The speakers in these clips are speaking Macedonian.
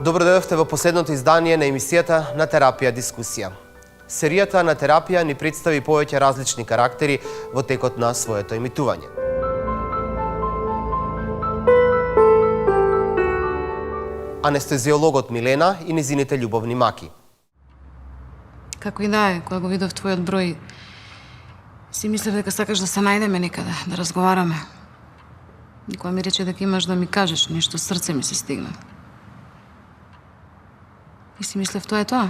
Добро дојдовте во последното издание на емисијата На терапија дискусија. Серијата На терапија ни представи повеќе различни карактери во текот на своето емитување. Анестезиологот Милена и незините љубовни маки. Како и да е, кога го видов твојот број, си мислев дека сакаш да се најдеме некаде, да разговараме. Никоја ми рече дека имаш да ми кажеш, нешто срце ми се стигна. И си мислев, тоа е тоа.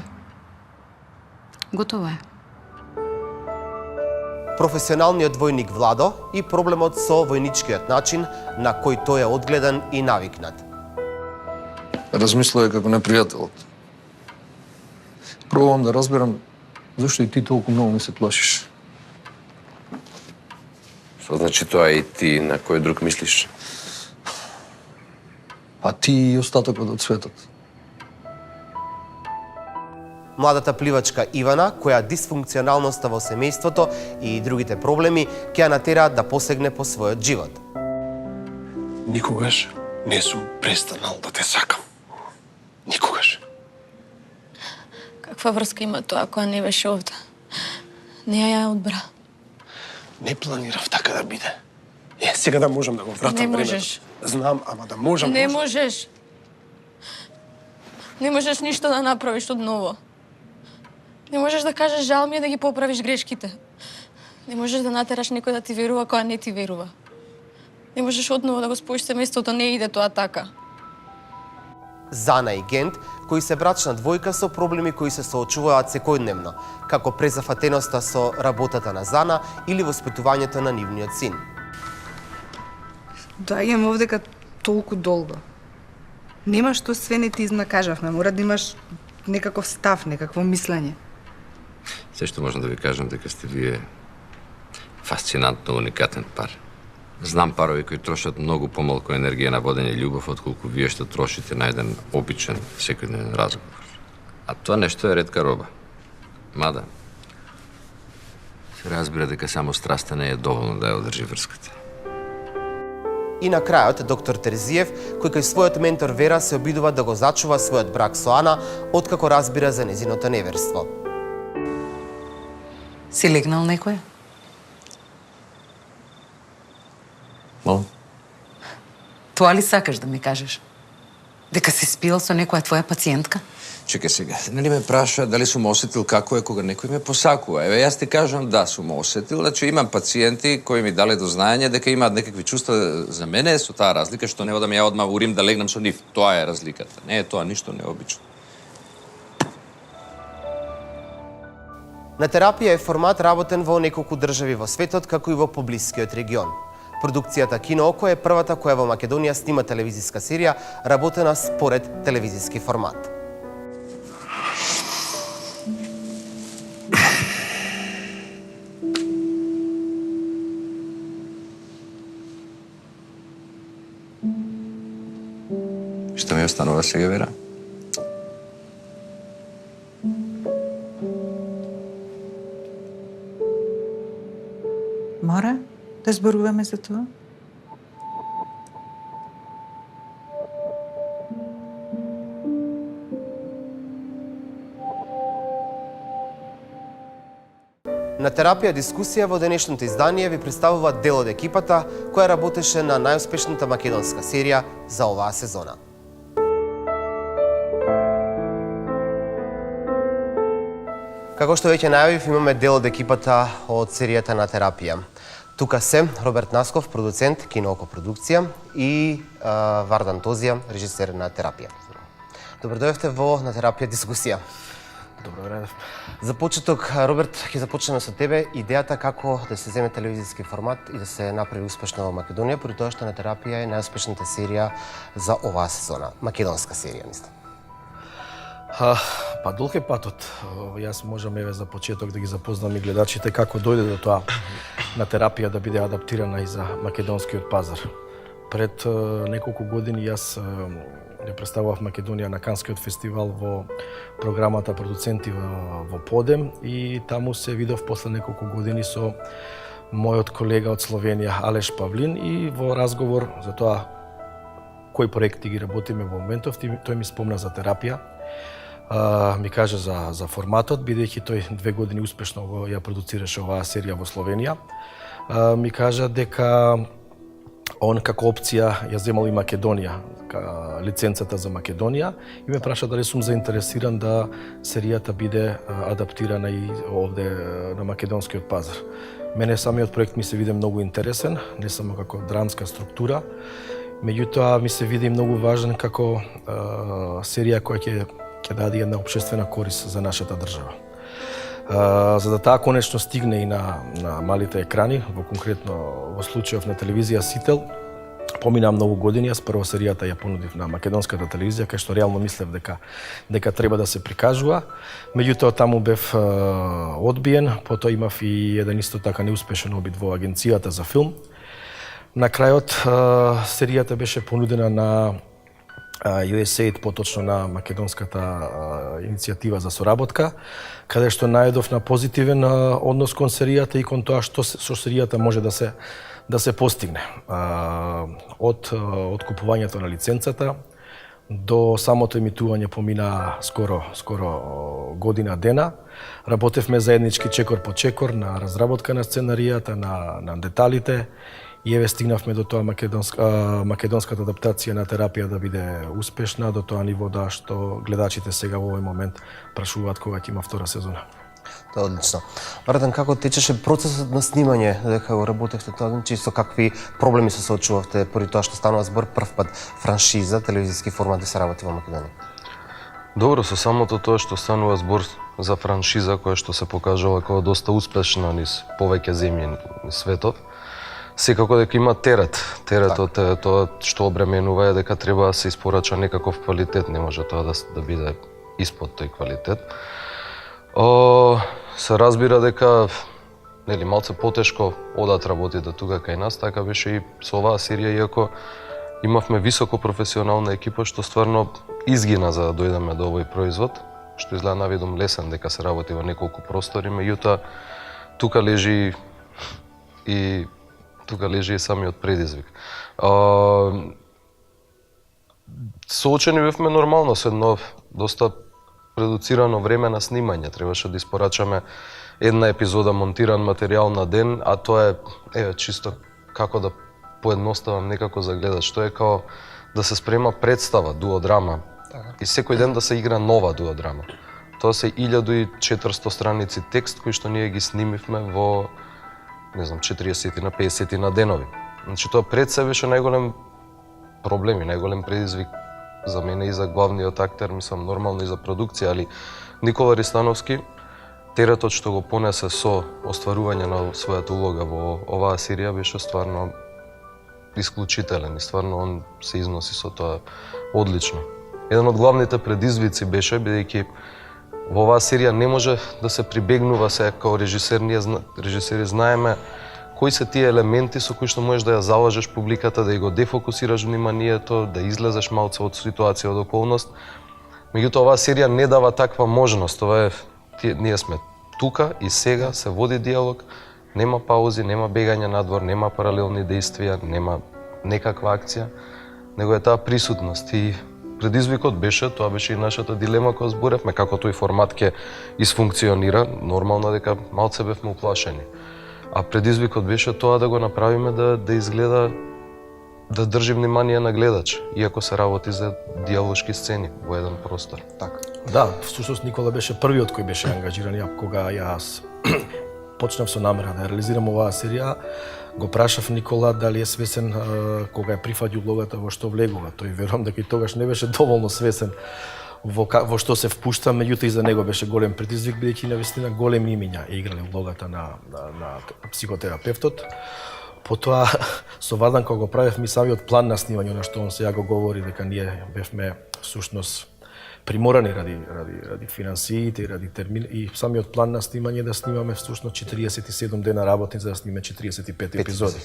Готово е. Професионалниот војник Владо и проблемот со војничкиот начин на кој тој е одгледан и навикнат. Размислува како непријателот. Пробувам да разберам зашто и ти толку многу ми се плашиш. Што значи тоа и ти на кој друг мислиш? А ти и остатокот од светот. Младата пливачка Ивана, која дисфункционалноста во семејството и другите проблеми ќе ја натераат да посегне по својот живот. Никогаш не сум престанал да те сакам. Никогаш. Каква врска има тоа која не беше овде? Не ја одбра. Не планирав така да биде. Сега да можам да го вратам времето. Не можеш. Знам, ама да можам. Не можеш. Не можеш ништо да направиш од ново. Не можеш да кажеш жал ми е да ги поправиш грешките. Не можеш да натераш некој да ти верува која не ти верува. Не можеш одново да го споиш семејството, не иде тоа така. Зана и Гент, кои се брачна двојка со проблеми кои се соочуваат секојдневно, како презафатеноста со работата на Зана или воспитувањето на нивниот син. Доаѓам овдека толку долго. Нема што све не ти изнакажавме, мора да имаш некаков став, некакво мислење. Се што можам да ви кажам дека сте вие фасцинантно уникатен пар. Знам парови кои трошат многу помалку енергија на водење љубов отколку вие што трошите на еден обичен секојдневен разговор. А тоа нешто е ретка роба. Мада се разбира дека само страста не е доволно да ја одржи врската. И на крајот, доктор Терзиев, кој кај својот ментор Вера се обидува да го зачува својот брак со Ана, откако разбира за незиното неверство. Си легнал некој? Молам? Тоа ли сакаш да ми кажеш? Дека си спиел со некоја твоја пациентка? Чекај сега, нели ме праша дали сум осетил како е кога некој ме посакува. Еве, јас ти кажам да сум осетил, значи имам пациенти кои ми дале до знаење дека имаат некакви чувства за мене, со таа разлика што не одам ја одма урим да легнам со нив. Тоа е разликата. Не е тоа ништо необично. На терапија е формат работен во неколку држави во светот, како и во поблискиот регион. Продукцијата Кино Око е првата која во Македонија снима телевизиска серија работена според телевизиски формат. Што ми останува сега, Вера? Мора да зборуваме за тоа? На терапија дискусија во денешното издание ви представува дел од екипата која работеше на најуспешната македонска серија за оваа сезона. Како што веќе најавив, имаме дел од екипата од серијата На терапија. Тука се Роберт Насков, продуцент, Кино Око продукција и Вардан Тозија, режисер на терапија. Добро дојдовте во На терапија дискусија. Добро време. За почеток, Роберт, ќе започнеме со тебе. Идејата како да се земе телевизиски формат и да се направи успешно во Македонија, поради тоа што На терапија е најуспешната серија за оваа сезона. Македонска серија, мислам. Па долг е патот. Јас можам еве за почеток да ги запознам и гледачите како дојде до тоа На терапија да биде адаптирана и за македонскиот пазар. Пред неколку години јас ја представував Македонија на Канскиот фестивал во програмата Продуценти во Подем и таму се видов после неколку години со мојот колега од Словенија Алеш Павлин и во разговор за тоа кои проекти ги работиме во моментов. Тој ми спомна за терапија. Ми кажа за форматот, бидејќи тој 2 години успешно ја продуцираше оваа серија во Словенија. Ми кажа дека он како опција ја земал и Македонија, лиценцата за Македонија, и ме праша дали сум заинтересиран да серијата биде адаптирана и овде на македонскиот пазар. Мене самиот проект ми се виде многу интересен, не само како драмска структура, меѓутоа ми се види многу важен како серија која ќе даде една општествена корист за нашата држава. За да таа конечно стигне и на малите екрани, во конкретно во случајов на телевизија Сител, помина многу години, јас прво серијата ја понудив на македонската телевизија, кај што реално мислев дека треба да се прикажува. Меѓутоа таму бев одбиен, потоа имав и еден исто така неуспешен обид во агенцијата за филм. На крајот серијата беше понудена на USAID, поточно на македонската иницијатива за соработка, каде што најдов на позитивен однос кон серијата и кон тоа што со серијата може да се постигне. Од купувањето на лиценцата до самото емитување помина скоро година дена. Работевме заеднички чекор по чекор на разработка на сценаријата, на деталите, и еве стигнавме до тоа македонската адаптација на терапија да биде успешна, до тоа ниво да што гледачите сега во овој момент прашуваат кога ќе има втора сезона. Тоа е одлично. Вардан, како течеше процесот на снимање, дека го работевте тоа, значи со какви проблеми се соочувавте поради тоа што станува збор прв пат франшиза, телевизиски формат да се работи во Македонија? Добро, со самото тоа што станува збор за франшиза која што се покажала како доста успешна низ повеќе земји на светот, секако дека има терет. Теретот е тоа што обременува е дека треба да се испорача некаков квалитет, не може тоа да биде испод тој квалитет. Се разбира дека малце потешко одат работите тука кај нас, така беше и со оваа серија, иако имавме високо професионална екипа што стварно изгина за да дојдеме до овој производ, што изгледа навидом лесен дека се работи во неколку простори, меѓутоа тука лежи и самиот предизвик. Соочени бевме нормално со едно доста редуцирано време на снимање. Требаше да испорачаме една епизода монтиран материјал на ден, а тоа е чисто како да поедноставам некако за гледач. Тоа е као да се спрема представа, дуодрама, и секој ден да се игра нова дуодрама. Тоа се 1400 страници текст кои што ние ги снимивме во 40 на 50 на денови. Значи тоа пред се беше најголем проблем и најголем предизвик за мене и за главниот актер, мислам нормално и за продукција, али Никола Ристановски, теретот што го понесе со остварување на својата улога во оваа серија беше стварно исклучителен и стварно он се износи со тоа одлично. Еден од главните предизвици беше, бидејќи во оваа серија не може да се прибегнува се како режисер, ние режисери знаеме кои се тие елементи со кои што можеш да ја залажеш публиката, да ја го дефокусираш вниманието, да излезеш малце од ситуација, од околност. Меѓутоа, оваа серија не дава таква можност. Ние сме тука и сега се води диалог, нема паузи, нема бегање надвор, нема паралелни действија, нема некаква акција, него е таа присутност. И предизвикот беше, тоа беше и нашата дилема која зборевме, како тој формат ќе исфункционира, нормално дека малце бевме уплашени. А предизвикот беше тоа да го направиме да изгледа, да држи внимание на гледач, иако се работи за диалошки сцени во еден простор. Така. Да, всушност Никола беше првиот кој беше ангажиран, кога јас почнав со намера да реализирам оваа серија, го прашав Никола дали е свесен кога ја прифати улогата во што влегува. Тој верувам дека и тогаш не беше доволно свесен во што се впушта, меѓутоа и за него беше голем предизвик, бидејќи навистина големи имиња играле улогата на психотерапевтот. Потоа со Вардан кога го правев ми самиот план на снимање, на што он сега го говори дека ние бевме всушност приморани ради финансиите и ради термин и самиот план на снимање да снимаме всушност 47 дена работни за да снимаме 45 епизоди.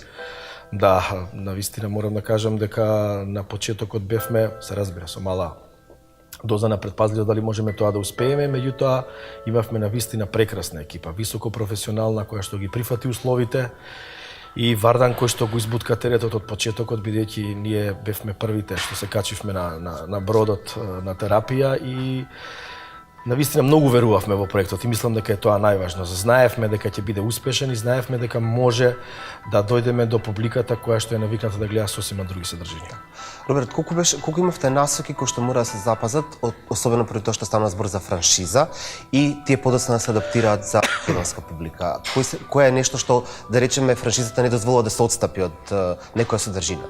Да, навистина морам да кажам дека на почетокот бевме, се разбира, со мала доза на предпазливост дали можеме тоа да успееме, меѓутоа имавме навистина прекрасна екипа, високо професионална која што ги прифати условите И Вардан кој што го избутка теретот од почетокот, бидејќи ние бевме првите што се качивме на бродот на терапија и навистина многу верувавме во проектот и мислам дека е тоа најважно. Знаевме дека ќе биде успешен и знаевме дека може да дојдеме до публиката која што е навикната да гледа сосема други содржини. Роберт, колку имавте насоки кои што мора да се запазат, особено пред тоа што стана збор за франшиза и тие подоцна да се адаптираат за македонска публика? Кој е нешто што, да речеме, франшизата не дозволува да се отстапи од некоја содржина?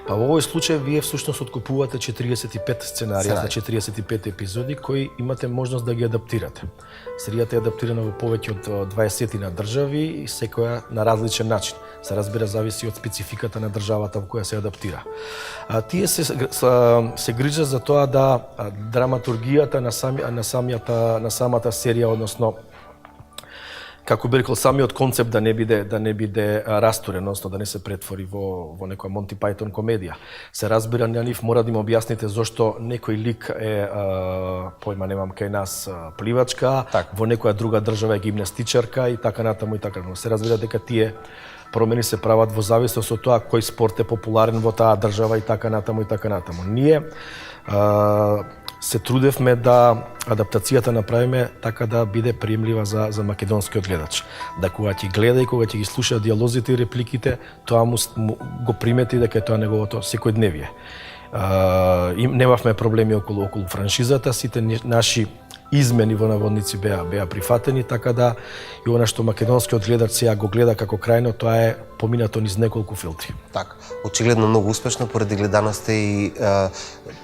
Па во овој случај вие всушност откупувате 45 сценарија за 45 епизоди кои имате можност да ги адаптирате. Серијата е адаптирана во повеќе од 20 на држави и секоја на различен начин. Се разбира, зависи од спецификата на државата во која се адаптира. Тие се грижат за тоа да драматургијата на самата серија, односно како би рекол, самиот концепт да не биде растурен, односно да не се претвори во некоја Монти Пајтон комедија. Се разбира, на нив мора да им објасните зошто некој лик е појма немам кај нас пливачка, во некоја друга држава е гимнастичарка и така натаму и така натаму. Се разбира дека тие промени се прават во зависност од тоа кој спорт е популарен во таа држава и така натаму и така натаму. Ние се трудевме да адаптацијата направиме така да биде приемлива за македонскиот гледач. Да кога ќе гледа и кога ќе ги слуша диалозите и репликите, тоа го примети дека е тоа неговото секојдневие. Немавме проблеми околу франшизата, сите наши измени во наводници беа прифатени, така да и она што македонскиот гледач сега го гледа како крајно, тоа е поминато низ неколку филтри. Така, очигледно многу успешно поради гледаноста и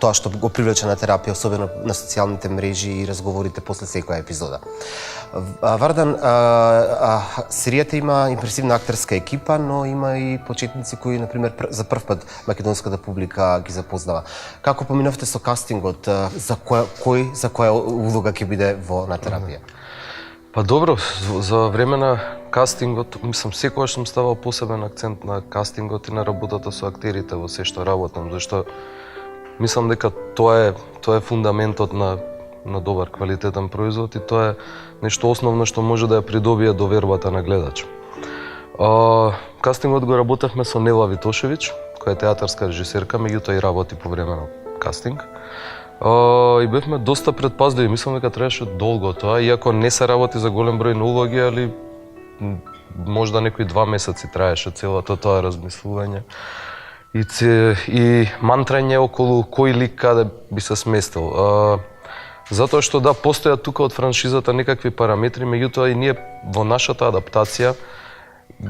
тоа што го привлече на терапија, особено на социјалните мрежи и разговорите после секоја епизода. Вардан, серијата има импресивна актерска екипа, но има и почетници кои, например, за прв пат македонската публика ги запознава. Како поминавте со кастингот? За која улога ќе биде на терапија? Па добро, за време на кастингот, мислам, секогаш сум ставал посебен акцент на кастингот и на работата со актерите во се што работам, зашто мислам дека тоа е фундаментот на добар квалитетен производ и тоа е нешто основно што може да ја придобие довербата на гледач. Кастингот го работевме со Нела Витошевиќ, која е театарска режисерка, меѓутоа и работи по време на кастинг. И бевме доста предпазливи, мислам дека траеше долго тоа, иако не се работи за голем број на улоги, али можда некои 2 месеци траеше целото тоа размислување и мантрање околу кој лик каде би се сместил. Затоа што да, постојат тука од франшизата некакви параметри, меѓутоа и ние во нашата адаптација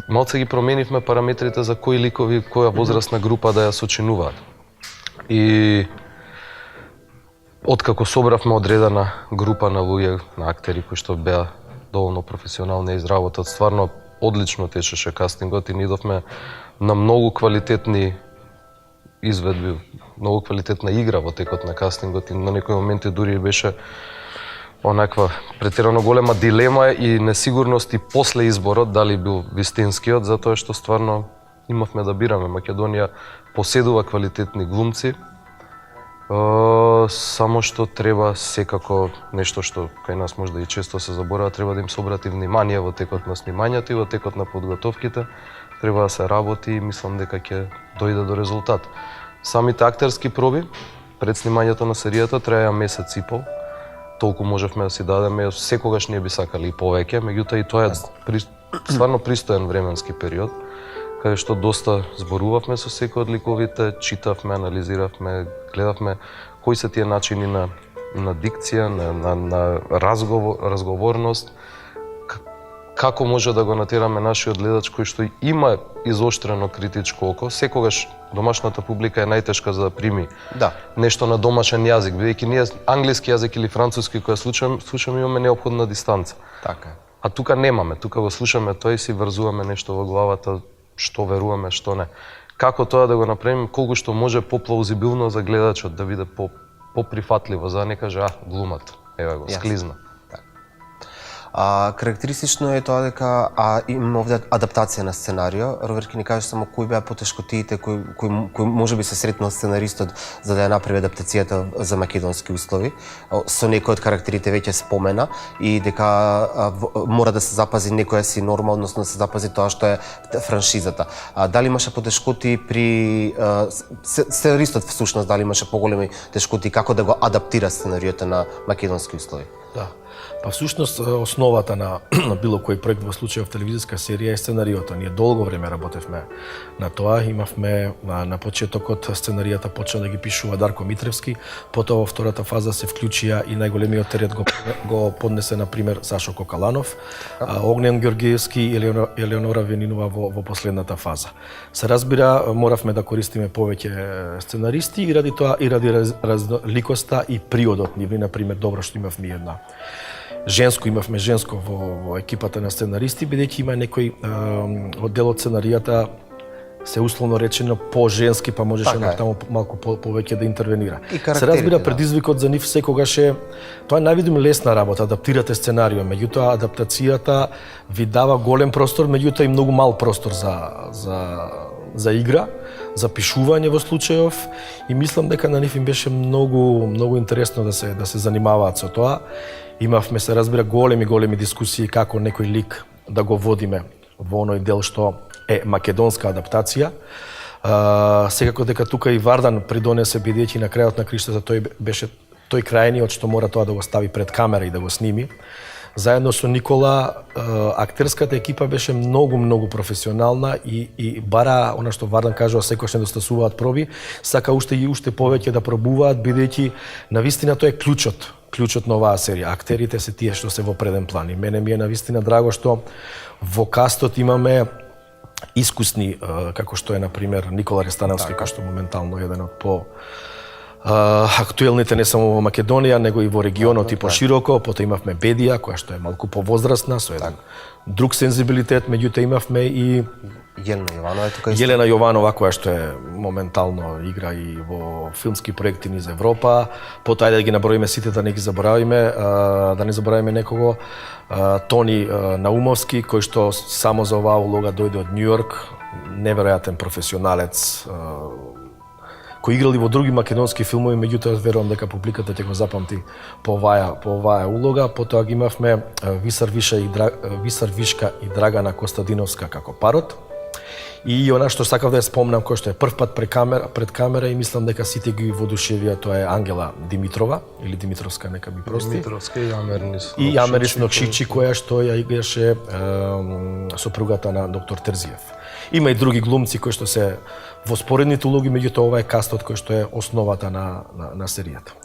малце ги променивме параметрите за кои ликови, која возрастна група да ја сочинуваат. И откако собравме одредена група на луѓе, на актери кои што беа доволно професионални изработат, стварно одлично течеше кастингот и ни идовме на многу квалитетни изведби, многу квалитетна игра во текот на кастингот и на некои моменти дури беше онаква претерано голема дилема и несигурност и после изборот дали бил вистинскиот, затоа што стварно имавме да бираме. Македонија поседува квалитетни глумци, само што треба секако нешто што кај нас може да и често се заборава, треба да им се обрати внимание во текот на снимањето и во текот на подготовките, треба да се работи и мислам дека ќе дојде до резултат. Самите актерски проби пред снимањето на серијата траја месец и пол. Толку можевме да си дадеме, секогаш ние би сакали и повеќе, меѓутоа и тоа е стварно пристоен временски период, каде што доста зборувавме со секој од ликовите, читавме, анализиравме, гледавме кои се тие начини на дикција, на разговорност, како може да го натераме нашиот гледач кој што има изоштрено критичко око. Секогаш домашната публика е најтешка за да прими нешто на домашен јазик, бидејќи ние англиски јазик или француски кој слушаме имаме неопходна дистанца. Така. А тука немаме, тука го слушаме тоа и си врзуваме нешто во главата, што веруваме, што не. Како тоа да го направиме колку што може поплаузибилно за гледачот, да биде поприфатливо, за да не каже глумат, еве го, склизна. Карактеристично е тоа дека има овде адаптација на сценарио. Роберт, ќе ни кажеш само кои беа потешкотиите кои можеби се сретнал сценаристот за да ја направи адаптацијата за македонски услови. Со некои од карактерите веќе спомена и дека мора да се запази некоја си норма, односно да се запази тоа што е франшизата. Дали имаше потешкоти при сценаристот всушност, дали имаше поголеми тешкоти како да го адаптира сценариото на македонски услови? Да. Па всушност основата на било кој проект во случајов телевизиска серија е сценариото. Ние долго време работевме на тоа. Имавме на почетокот сценаријата почна да ги пишува Дарко Митревски, потоа во втората фаза се вклучија и најголемиот терет го поднесе на пример Сашо Кокаланов, Огнен Георгиевски и Елеонора Венинова во последната фаза. Се разбира, моравме да користиме повеќе сценаристи и ради тоа и ради разликоста и приодот нивни, на пример, добро што имавме една имавме женско во екипата на сценаристи, бидејќи има некој од делот сценаријата се условно речено по-женски, па можеше таму малку повеќе да интервенира. Се разбира, предизвикот за нив секогаш е, тоа е највидум лесна работа, адаптирате сценарио, меѓутоа адаптацијата ви дава голем простор, меѓутоа и многу мал простор за игра, за пишување во случајов и мислам дека на нив им беше многу интересно да се занимаваат со тоа. Имавме, се разбира, големи дискусии како некој лик да го водиме во оној дел што е македонска адаптација. Секако дека тука и Вардан придонесе, бидејќи на крајот на криштата тој крајниот што мора тоа да го стави пред камера и да го сними. Заедно со Никола, актерската екипа беше многу професионална и бара, она што Вардан кажува, секојаш недостасуваат проби, сака уште повеќе да пробуваат, бидејќи навистина тоа е клучот на оваа серија. Актерите се тие што се во преден план. И мене ми е навистина драго што во кастот имаме искусни, како што е, например, Никола Рестановски, кој што моментално е еден од актуелните не само во Македонија, него и во регионот и пошироко. Потоа имавме Бедија, која што е малку повозрастна, со еден друг сензибилитет, меѓутоа имавме и Јелена Јованова, која што е моментално игра и во филмски проекти низ Европа. Потоа да ги наброиме сите, да не ги заборавиме, да не заборавиме некого. Тони Наумовски, кој што само за оваа улога дојде од Њујорк, неверојатен професионалец, кој играл и во други македонски филмови, меѓутоа верувам дека публиката ќе го запамти по оваа улога. Потоа ги имавме Висар Вишка и Драгана Костадиновска како парот. И она што сакав да ја спомнам, кој што е прв пат пред камера и мислам дека сите ги воодушевија, тоа е Ангела Димитрова или Димитровска, нека ми прости. Димитровска и Америс Нокшичи, која што ја играше сопругата на доктор Терзиев. Има и други глумци кои што се во споредните улоги, меѓутоа ова е кастот кој што е основата на серијата.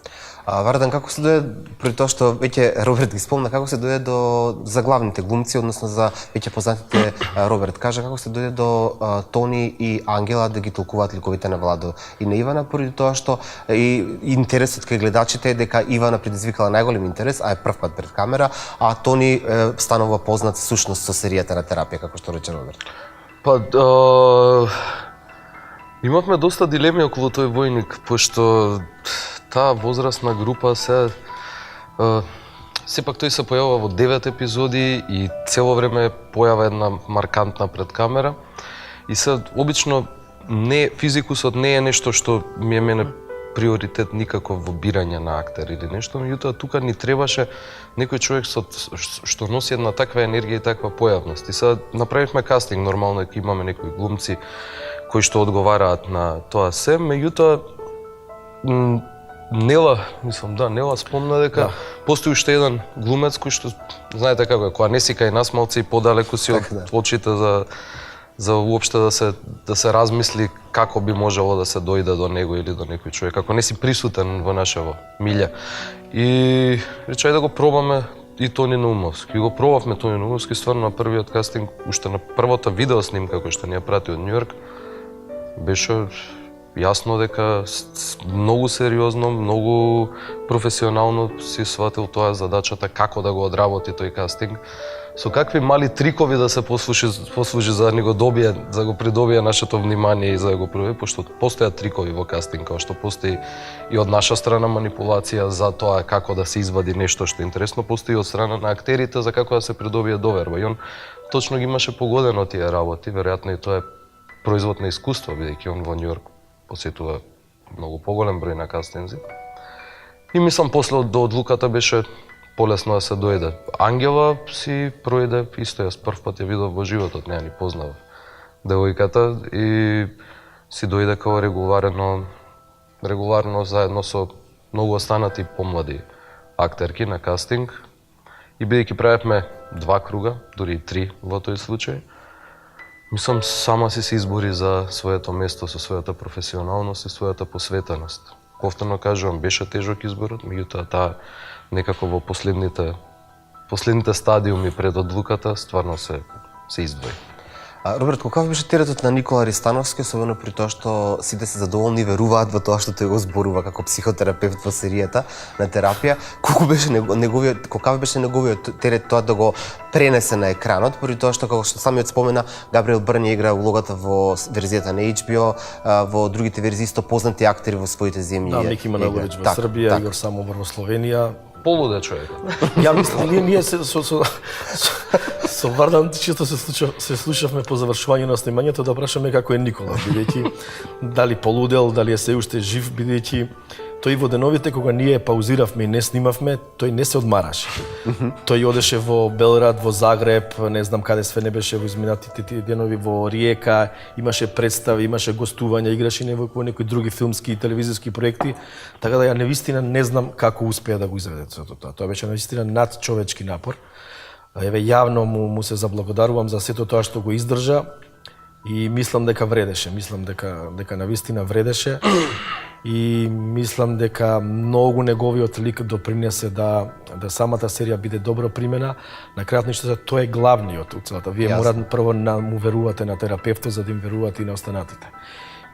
Вардан, како се дојде, при тоа што веќе Роберт ги спомна, како се дојде до заглавните глумци, односно за веќе познатите Роберт кажа, како се дојде до Тони и Ангела да ги толкуваат ликовите на Владо и на Ивана, поради тоа што и интересот кај гледачите е дека Ивана предизвикала најголем интерес, а е прв пат пред камера, а Тони станува познат сушност со серијата на терапија, како што рече Роберт. Па, имавме доста дилеми околу тој војник, пошто таа возрастна група сепак тој се појавува во 9 епизоди и цело време појава една маркантна пред камера. И обично физикусот не е нешто што ми е мене приоритет никако во бирање на актер или нешто, меѓутоа тука ни требаше некој човек што носи една таква енергија и таква појавност. И направивме кастинг, нормално е имаме некои глумци кои што одговараат на тоа се, меѓутоа Нела спомна дека постои уште еден глумец кој што, знаете како е, која не си кај нас малце и подалеку си од очите за уопште да се размисли како би можело да се дојде до него или до некој човек, како не си присутен во нашево милја. И рече да го пробаме и Тони Наумовски. И го пробавме Тони Наумовски стварно на првиот кастинг, уште на првата видео снимка која што ни ја прати од Њујорк. Беше јасно дека многу сериозно, многу професионално си сватил тоа задачата како да го одработи тој кастинг. со какви мали трикови да се послужи за да ни го добие, за да го придобие нашето внимание и за да го придобие, пошто постојат трикови во кастинг, како што постои и од наша страна манипулација за тоа како да се извади нешто што е интересно, постои и од страна на актерите за како да се придобие доверба. И он точно ги имаше погодено тие работи, веројатно и тоа е производ на искуство, бидејќи он во Њујорк посетува многу поголем број на кастинзи. И мислам после до одлуката беше полесно да се дојде. Ангела си пројде исто, јас прв пат ја видов во животот, не ја ни познав девојката и си дојде како регуларно заедно со многу останати помлади актерки на кастинг. И бидејќи правевме 2 круга, дури и 3 во тој случај, мислам сама си се избори за своето место со својата професионалност и својата посветеност. Повторно кажувам, беше тежок изборот, меѓутоа таа некако во последните стадиуми пред одлуката стварно се издвои. Роберт, каков беше теретот на Никола Ристановски, особено при тоа што сите се задоволни и веруваат во тоа што тој го зборува како психотерапевт во серијата на терапија? Каков беше неговиот терет тоа да го пренесе на екранот, при тоа што како што самиот спомена, Габриел Бърн игра улогата во верзијата на HBO, во другите верзии исто познати актери во своите земји. Да, Мики Маноловиќ во Србија, Игор Самобор во Словенија. Полуде човек. Ја мислам, ние со Вардан често се слушавме по завршување на снимањето да прашаме како е Никола, бидејќи дали полудел, дали е се уште жив, бидејќи тој во деновите кога ние паузиравме и не снимавме, тој не се одмараше. Тој одеше во Белград, во Загреб, не знам каде све не беше во изминатите тие денови, во Риека, имаше представи, имаше гостувања, играше во некои други филмски и телевизиски проекти, така да ја навистина не знам како успеа да го изведе сето тоа. Тоа беше навистина надчовечки напор. Еве јавно му се заблагодарувам за сето тоа што го издржа и мислам дека вредеше, мислам дека навистина вредеше. И мислам дека многу неговиот лик допринесе да самата серија биде добро примена. На крајот нешто тоа е главниот од целата. Вие мора прво му верувате на терапевтот за да им верувате и на останатите.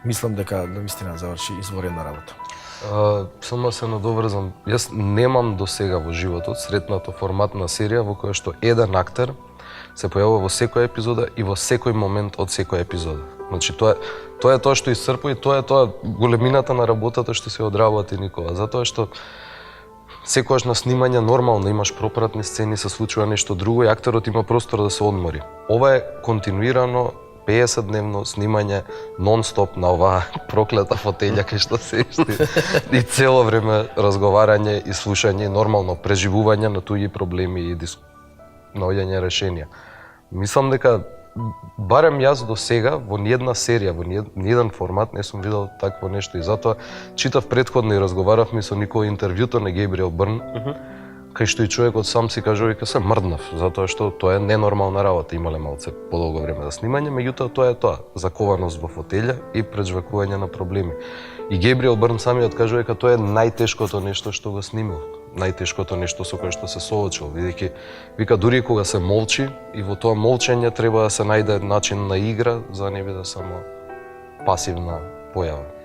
Мислам дека навистина заврши изворена работа. Само се надоврзам. Јас немам до сега во животот сретнато форматна серија во која што еден актер се појавува во секоја епизода и во секој момент од секоја епизода. Значи тоа е тоа што исцрпува и тоа е големината на работата што се одработи Никола, затоа што секогаш на снимање нормално имаш пропратни сцени, се случува нешто друго и актерот има простор да се одмори. Ова е континуирано 50-дневно снимање нон-стоп на оваа проклета фотелја кај што се и цело време разговарање и слушање и нормално преживување на туѓи проблеми и наоѓање решенија. Мислам дека барем јас до сега во ниедна серија, во ниеден формат не сум видел такво нешто и затоа читав предходно и разговаравме со никој интервјуто на Габриел Бърн, кај што и човекот сам си кажува дека се мрднав, затоа што тоа е ненормална работа, имале малце подолго време за снимање, меѓутоа тоа е тоа, закованост во фотелја и преджвакување на проблеми. И Габриел Бърн самиот кажува дека тоа е најтешкото нешто што го снимил, најтешкото нешто со кое што се соочил, бидејќи вика дури кога се молчи и во тоа молчење треба да се најде начин на игра за да не биде само пасивна појава.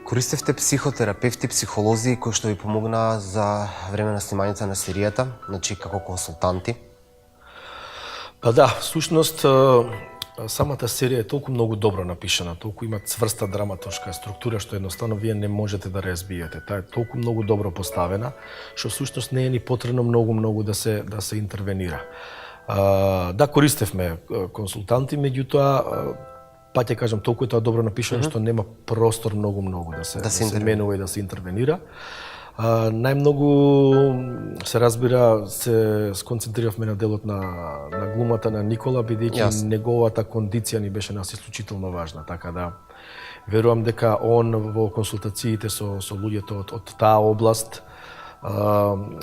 Користевте психотерапевти, психолози кои што ви помогнаа за време на снимањето на серијата, значи како консултанти? Па да, всушност самата серија е толку многу добро напишана, толку има цврста драматуршка структура што едноставно вие не можете да разбиете. Таа е толку многу добро поставена што всушност не е ни потребно многу да се интервенира. Да, користевме консултанти, меѓутоа пак ќе кажам, толку е тоа добро напишано што нема простор многу да се менува и да се интервенира. Најмногу се разбира се сконцентриравме на делот на глумата на Никола, бидејќи неговата кондиција ни беше нас исклучително важна, така да верувам дека он во консултациите со луѓето од таа област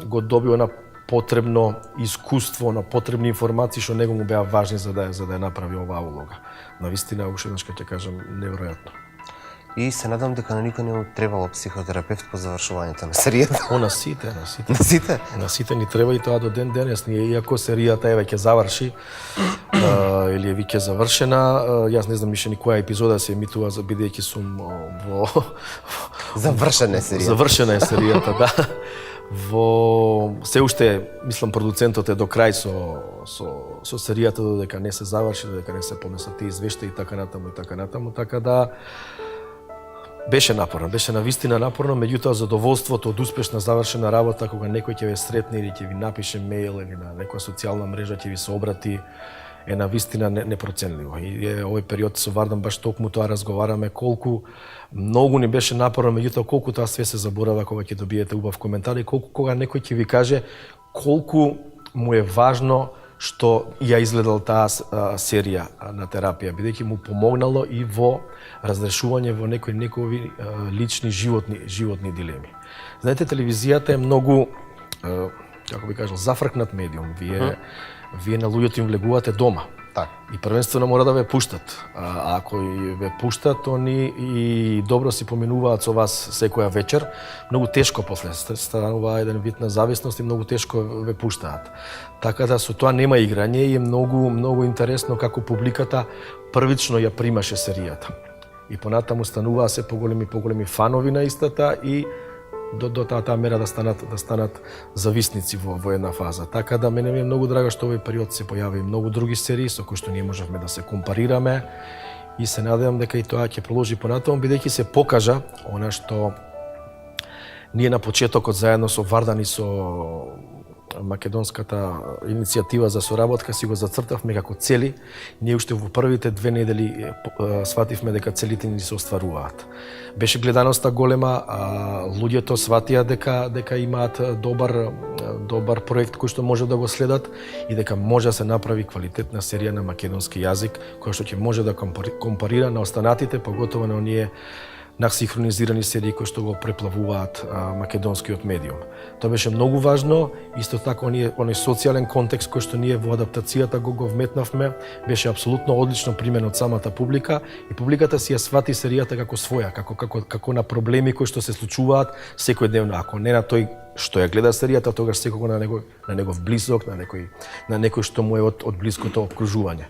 го добил на потребно искуство, на потребни информации што него му беа важни за да ја направи оваа улога. Навистина, уште еднаш ќе кажам, неверојатно. И се надам дека на никој не му требало психотерапевт по завршувањето на серијата. На сите. На сите? На сите ни треба и тоа до ден денес. Иако серијата еве ќе заврши, или е веќе завршена, јас не знам више ни која епизода се емитува, бидејќи сум во... Завршена е серијата. Завршена е серијата, да. Во се уште мислам продуцентот е до крај со серијата додека не се заврши, додека не се понесат тие извештаи и така натаму, така да беше напорно, беше навистина напорно, меѓутоа задоволството од успешна завршена работа кога некој ќе ве сретне или ќе ви напише мејл или на некоја социјална мрежа ќе ви се обрати е навистина непроценливо. И овој период со Вардан баш токму тоа разговараме колку многу ни беше напорно, меѓутоа колку тоа све се заборава кога ќе добиете убав коментар и колку кога некој ќе ви каже колку му е важно што ја изгледал таа серија на терапија, бидејќи му помогнало и во разрешување во негови лични животни дилеми. Знаете, телевизијата е многу, како би кажал, зафркнат медиум. Вие на луѓето им влегувате дома. И првенствено мора да ве пуштат. А ако и ве пуштат, они и добро си поминуваат со вас секоја вечер, многу тешко после станува еден вид на зависност и многу тешко ве пуштаат. Така да со тоа нема играње и е многу интересно како публиката првично ја примаше серијата. И понатаму стануваа се поголеми фанови на истата и до таа мера да станат зависници во една фаза. Така да мене ми е многу драго што овој период се појави многу други серии со кои што ние можевме да се компарираме и се надевам дека и тоа ќе продолжи понатаму, бидејќи се покажа она што ние на почетокот заедно со Вардан и со македонската иницијатива за соработка си го зацртавме како цели. Ние уште во првите 2 недели свативме дека целите ни се остваруваат. Беше гледаноста голема, луѓето сватија дека имаат добар проект кој што може да го следат и дека може да се направи квалитетна серија на македонски јазик која што ќе може да компарира на останатите, поготово на оние насинхронизирани серии кои што го преплавуваат македонскиот медиум. Тоа беше многу важно, исто така оној социјален контекст кој што ние во адаптацијата го вметнавме, беше апсолутно одлично примен од самата публика и публиката си ја свати серијата како своја, како на проблеми кои што се случуваат секојдневно, ако не на тој што ја гледа серијата, тогаш секој на негов близок, на некој што му е од блиското окружување.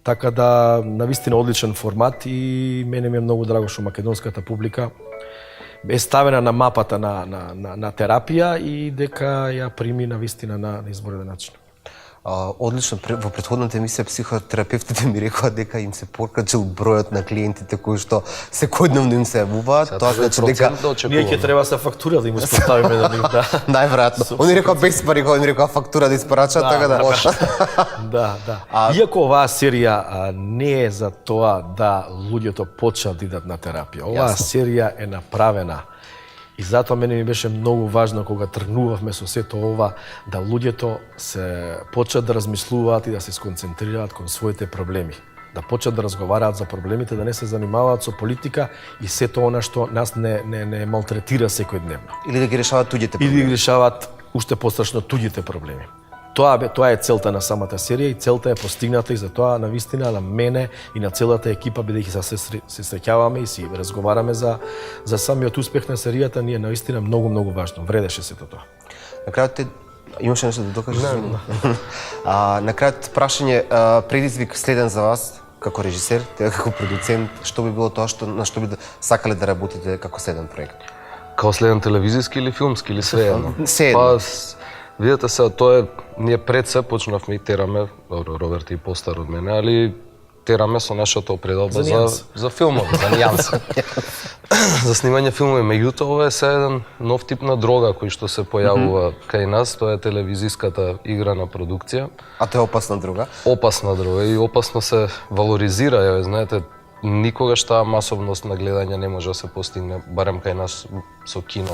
Така да, навистина одличен формат и мене ми е многу драго што македонската публика е ставена на мапата на терапија и дека ја прими навистина на изборен начин. Одлично, во претходната емисија психотерапевтите ми рекоа дека им се покачил бројот на клиентите кои што секојдневно им се јавуваат. Тоа значи дека ние ќе треба се фактура да им испратиме да нив, да. Најверојатно. Они рекоа без пари, они рекоа фактура да испрачат, така да. Да. Иако оваа серија не е за тоа да луѓето почнат да идат на терапија. Оваа серија е направена и затоа мене ми беше многу важно кога тргнувавме со сето ова да луѓето се почнат да размислуваат и да се сконцентрираат кон своите проблеми. Да почнат да разговараат за проблемите, да не се занимаваат со политика и сето она што нас не малтретира секојдневно. Или да ги решават туѓите проблеми. Или да ги решават уште пострашно туѓите проблеми. Тоа е целта на самата серија и целта е постигната и за тоа навистина на мене и на целата екипа, бидејќи се среќаваме и си разговараме за самиот успех на серијата, ние навистина многу важно. Вредеше сето тоа. На крајот имаше нешто да докажеш? На крајот прашање, предизвик следен за вас како режисер, како продуцент, што би било тоа на што би сакале да работите како следен проект? Као следен телевизиски или филмски или се едно? Се едно. Видете се, тоа е, ние пред се почнавме и тераме, добро, Роберт е и постар од мене, али тераме со нашата опредалба за филмови, за нијанс. За снимање филмови, меѓутоа ова е се еден нов тип на дрога кој што се појавува кај нас, тоа е телевизиската играна продукција. А тоа е опасна дрога? Опасна дрога и опасно се валоризира, ја знаете, никогаш таа масовност на гледање не може да се постигне, барем кај нас со кино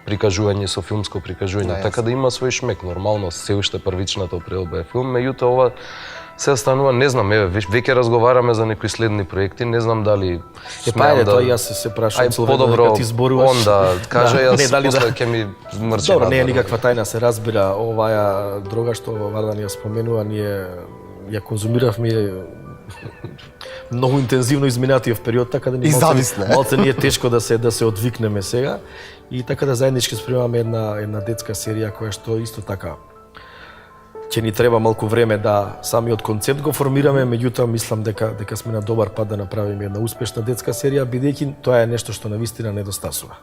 прикажување, со филмско прикажување, така да има свој шмек. Нормално, се уште првичната опредба е филм, меѓутоа ова се станува, не знам, веќе разговараме за некои следни проекти, не знам дали смеам да... Тоа јас се прашувам цело дека ти зборуваш. Онда, кажа јас, после ќе ми мрчи. Добро, не е никаква тајна, се разбира, оваа дрога што Вардан ја споменува, ние ја конзумиравме многу интензивно изминатиот период, така да ни малце не е тешко да се одвикнеме сега. И така да заеднички спремаме една детска серија која што исто така ќе ни треба малку време да самиот концепт го формираме, меѓутоа мислам дека сме на добар пат да направиме една успешна детска серија, бидејќи тоа е нешто што навистина недостасува.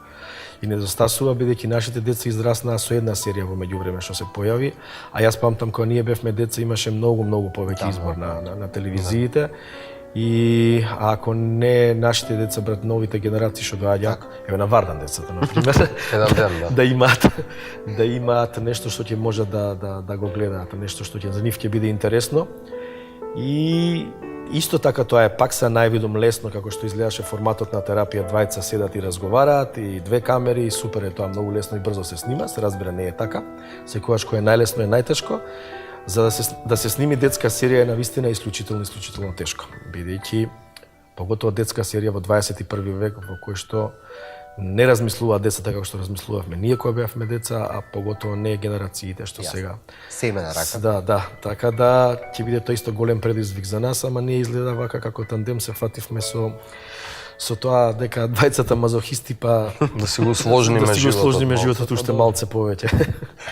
и недостасува бидејќи нашите деца израснаа со една серија во меѓувреме што се појави, а јас памтам кога ние бевме деца имаше многу повеќе избор на телевизиите. И ако не нашите деца, брат, новите генерации што доаѓа, еве на Вардан децата на пример, Еден ден, да имаат нешто што ќе можат да го гледаат, нешто што ќе за нив ќе биде интересно. И исто така тоа е пак се највидум лесно како што изгледаше форматот на терапија, двајца седат и разговараат и две камери, супер е тоа, многу лесно и брзо се снима, се разбира не е така. Секогаш кој е најлесно е најтешко. За да се сними детска серија е навистина исклучително тешко, бидејќи поготово детска серија во 21 век во кој што не размислуваат децата како што размислувавме ние кога бевме деца, а поготово не генерациите што сега. Се име на рака. Да, така да ќе биде тоа исто голем предизвик за нас, ама ние изгледа вака како тандем се фативме со тоа дека двајцата мазохисти па да си го сложниме животот уште малце повеќе.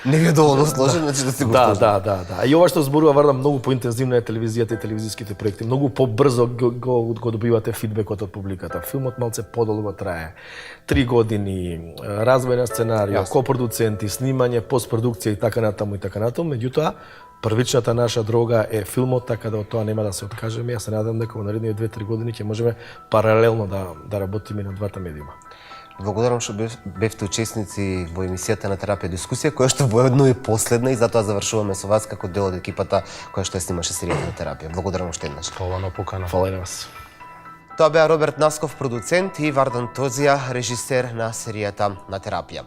Не ви е доволно сложен, значи да си го сложим. Да. И ова што зборува Вардан, многу поинтензивно е телевизијата и телевизиските проекти. Многу побрзо го добивате фидбекот од публиката. Филмот малце подолго трае. 3 години, развој на сценарио, копродуценти, снимање, постпродукција и така натаму. Меѓутоа, првичната наша дрога е филмот, така да од тоа нема да се откажеме. Јас се надам дека во наредните 2-3 години ќе можеме паралелно да работиме на двата медиума. Благодарам што бевте учесници во емисијата на Терапија дискусија, која што воедно е последна и затоа завршуваме со вас како дел од екипата која што ја снимаше серијата на Терапија. Благодарам уште еднаш. Фала на покана. Фала и на вас. Тоа беа Роберт Насков, продуцент, и Вардан Тозија, режисер на серијата на Терапија.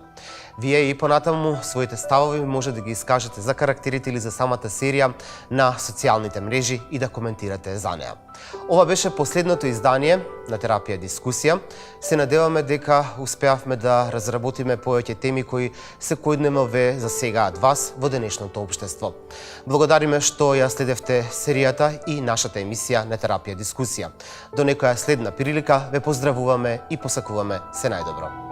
Вие и понатаму своите ставови може да ги искажете за карактерите или за самата серија на социјалните мрежи и да коментирате за неа. Ова беше последното издание на Терапија дискусија. Се надеваме дека успеавме да разработиме повеќе теми кои секојдневно ве засегаат вас во денешното општество. Благодариме што ја следевте серијата и нашата емисија на Терапија дискусија. До некоја следна прилика ве поздравуваме и посакуваме се најдобро.